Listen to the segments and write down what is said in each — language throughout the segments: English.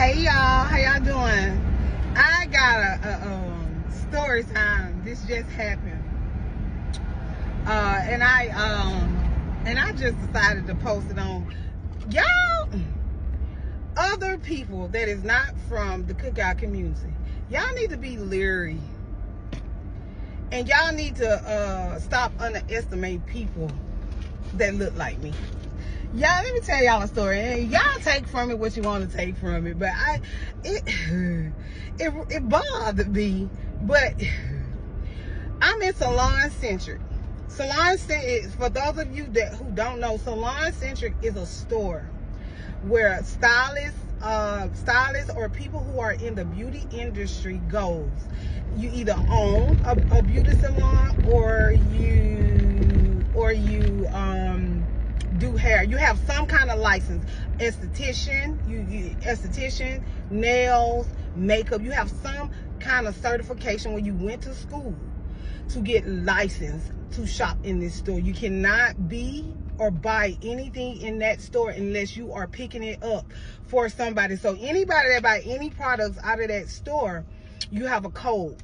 Hey y'all, how y'all doing? I got a story time. This just happened, and I just decided to post it on. Y'all, other people that is not from the cookout community, y'all need to be leery, and y'all need to stop underestimating people that look like me. Y'all, let me tell y'all a story. And y'all take from it what you want to take from it. But it bothered me. But I'm in Salon Centric. Salon Centric, for those of you who don't know, Salon Centric is a store where stylists or people who are in the beauty industry goes. You either own a beauty salon or you do hair. You have some kind of license. Esthetician, esthetician, nails, makeup. You have some kind of certification when you went to school to get licensed to shop in this store. You cannot be or buy anything in that store unless you are picking it up for somebody. So anybody that buy any products out of that store, you have a code.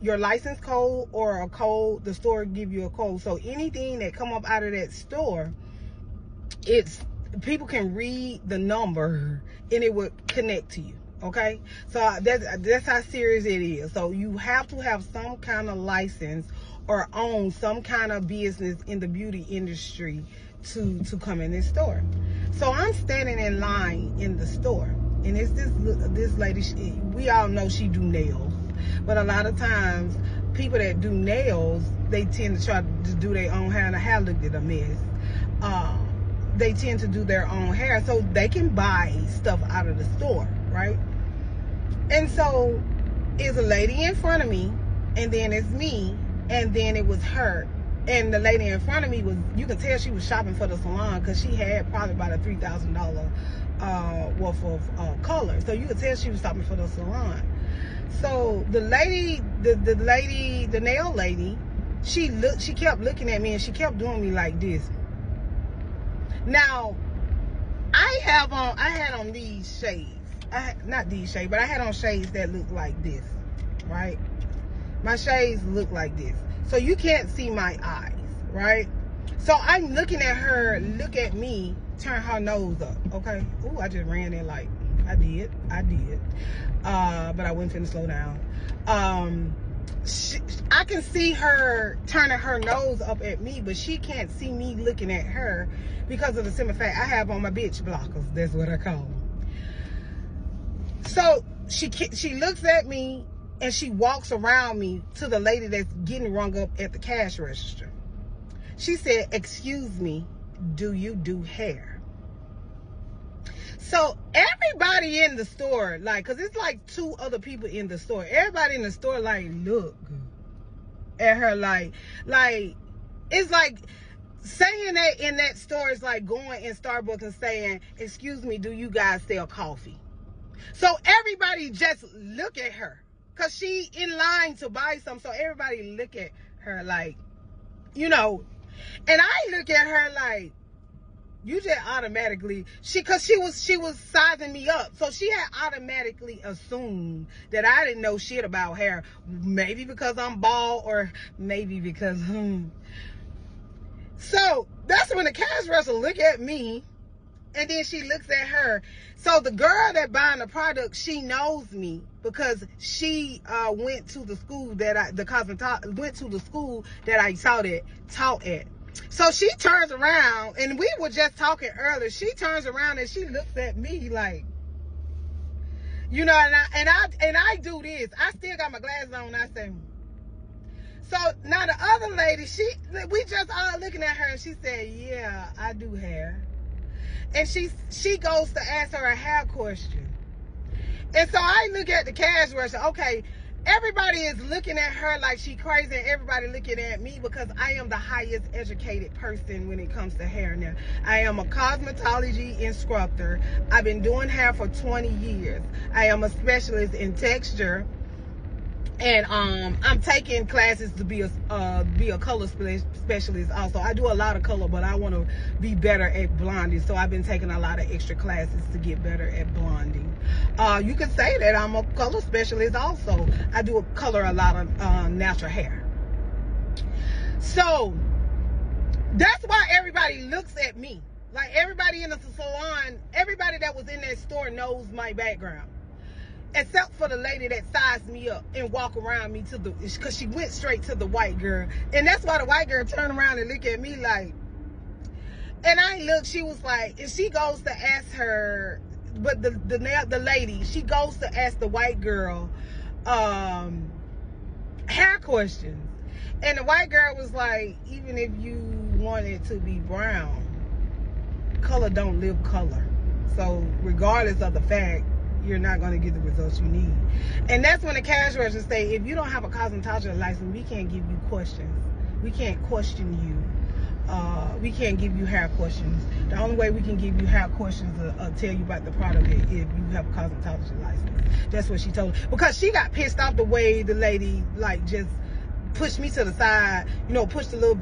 Your license code or a code, the store give you a code. So anything that come up out of that store, people can read the number and it would connect to you. Okay, so that's how serious it is. So you have to have some kind of license or own some kind of business in the beauty industry to come in this store. So I'm standing in line in the store, and it's this lady. We all know she do nails, but a lot of times people that do nails, they tend to try to do their own hair, and the hair looked at a mess. They tend to do their own hair so they can buy stuff out of the store, right? And so it's a lady in front of me, and then it's me, and then it was her. And the lady in front of me you could tell she was shopping for the salon because she had probably about a $3,000 worth of color. So you could tell she was shopping for the salon. So the lady, the nail lady, she kept looking at me, and she kept doing me like this. Now, I had on these shades. Not these shades, but I had on shades that look like this, right? My shades look like this. So you can't see my eyes, right? So I'm looking at her, look at me, turn her nose up, okay? Ooh, I just ran in like, I did. But I wasn't finna slow down. I can see her turning her nose up at me, but she can't see me looking at her because of the simple fact I have on my bitch blockers. That's what I call them. So she looks at me, and she walks around me to the lady that's getting rung up at the cash register. She said, "Excuse me, do you do hair?" So everybody in the store, like, cause it's like 2 other people in the store. Everybody in the store, like, look at her, like it's like saying that in that store is like going in Starbucks and saying, "Excuse me, do you guys sell coffee?" So everybody just look at her, cause she in line to buy some. So everybody look at her like, you know, and I look at her like, you just automatically, cause she was sizing me up. So she had automatically assumed that I didn't know shit about hair. Maybe because I'm bald, or maybe because, So that's when the cash register look at me, and then she looks at her. So the girl that buying the product, she knows me because she went to the school that I taught at. So she turns around, and we were just talking earlier. She turns around and she looks at me like, you know, and I do this. I still got my glasses on. I say, so now the other lady, we just all looking at her, and she said, "Yeah, I do hair." And she goes to ask her a hair question. And so I look at the cash register. Okay, everybody is looking at her like she crazy, and everybody looking at me because I am the highest educated person when it comes to hair now. I am a cosmetology instructor. I've been doing hair for 20 years. I am a specialist in texture, And I'm taking classes to be a color specialist also. I do a lot of color, but I want to be better at blonding. So I've been taking a lot of extra classes to get better at blonding. You could say that I'm a color specialist also. I do color a lot of natural hair. So that's why everybody looks at me. Like everybody in the salon, everybody that was in that store knows my background. Except for the lady that sized me up and walk around me to the, because she went straight to the white girl. And that's why the white girl turned around and looked at me like, and I looked, she was like, and she goes to ask her, but the lady, she goes to ask the white girl hair questions. And the white girl was like, even if you want it to be brown, color don't live color. So regardless of the fact, you're not going to get the results you need. And that's when the cash register say, if you don't have a cosmetology license, we can't give you questions. We can't question you. We can't give you hair questions. The only way we can give you hair questions is tell you about the product if you have a cosmetology license. That's what she told me. Because she got pissed off the way the lady like just pushed me to the side, you know, pushed the little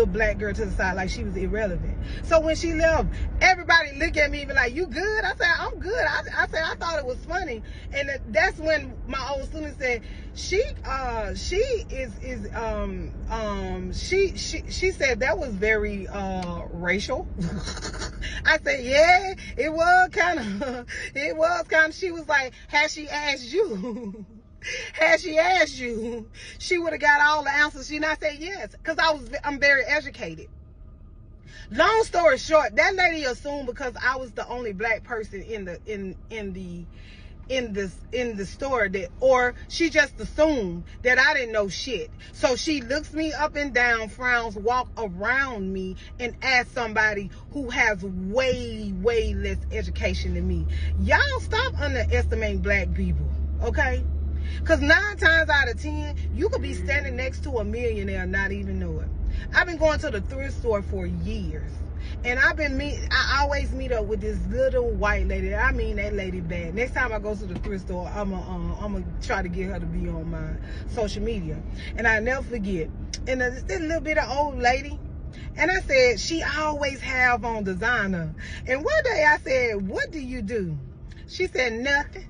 black girl to the side like she was irrelevant. So when she left, everybody looked at me and be like, you good? I said, I'm good. I said, I thought it was funny. And that's when my old student said, she said that was very racial. I said, yeah, it was kind of, she was like, has she asked you? Had she asked you, she would have got all the answers. She not say yes, because I'm very educated. Long story short, that lady assumed because I was the only black person in the store that, or she just assumed that I didn't know shit. So she looks me up and down, frowns, walk around me, and asks somebody who has way less education than me. Y'all stop underestimating black people, okay? Because 9 times out of 10, you could be standing next to a millionaire and not even know it. I've been going to the thrift store for years. And I always meet up with this little white lady. I mean, that lady bad. Next time I go to the thrift store, I'm gonna try to get her to be on my social media. And I never forget. And this little bit of old lady. And I said, she always have on designer. And one day I said, what do you do? She said, nothing.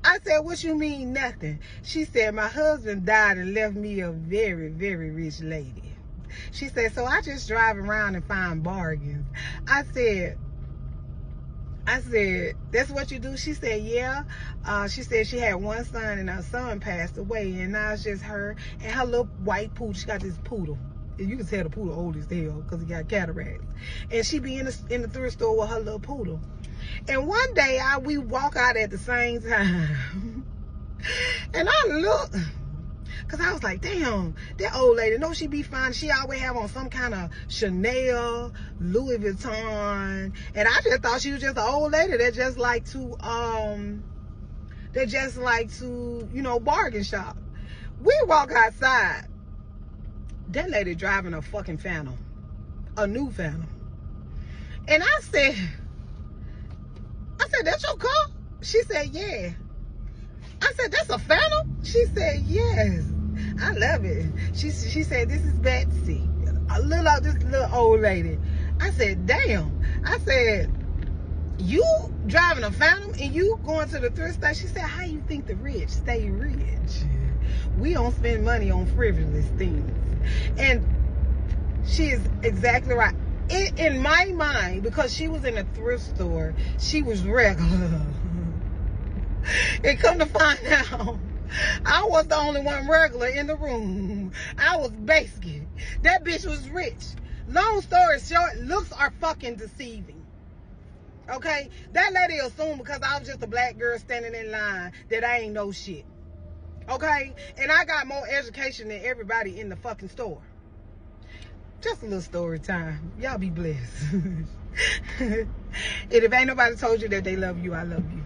I said, what you mean nothing? She said, my husband died and left me a very rich lady. She said, so I just drive around and find bargains. I said, that's what you do? She said, yeah. She said she had one son and her son passed away, and now it's just her and her little white poodle. She got this poodle. You can tell the poodle old as hell because he got cataracts. And she be in the thrift store with her little poodle. And one day we walk out at the same time. And I look, because I was like, damn, that old lady, no, she be fine. She always have on some kind of Chanel, Louis Vuitton. And I just thought she was just an old lady that just like to, you know, bargain shop. We walk outside. That lady driving a fucking Phantom. A new Phantom. And I said, that's your car? She said, yeah. I said, that's a Phantom? She said, yes. I love it. She said, this is Betsy. This little old lady. I said, damn. I said, you driving a Phantom and you going to the thrift store? She said, how you think the rich stay rich? We don't spend money on frivolous things. And she is exactly right. In my mind, because she was in a thrift store, she was regular. And come to find out, I was the only one regular in the room. I was basic. That bitch was rich. Long story short, looks are fucking deceiving. Okay? That lady assumed because I was just a black girl standing in line that I ain't know shit. Okay? And I got more education than everybody in the fucking store. Just a little story time. Y'all be blessed. And if ain't nobody told you that they love you, I love you.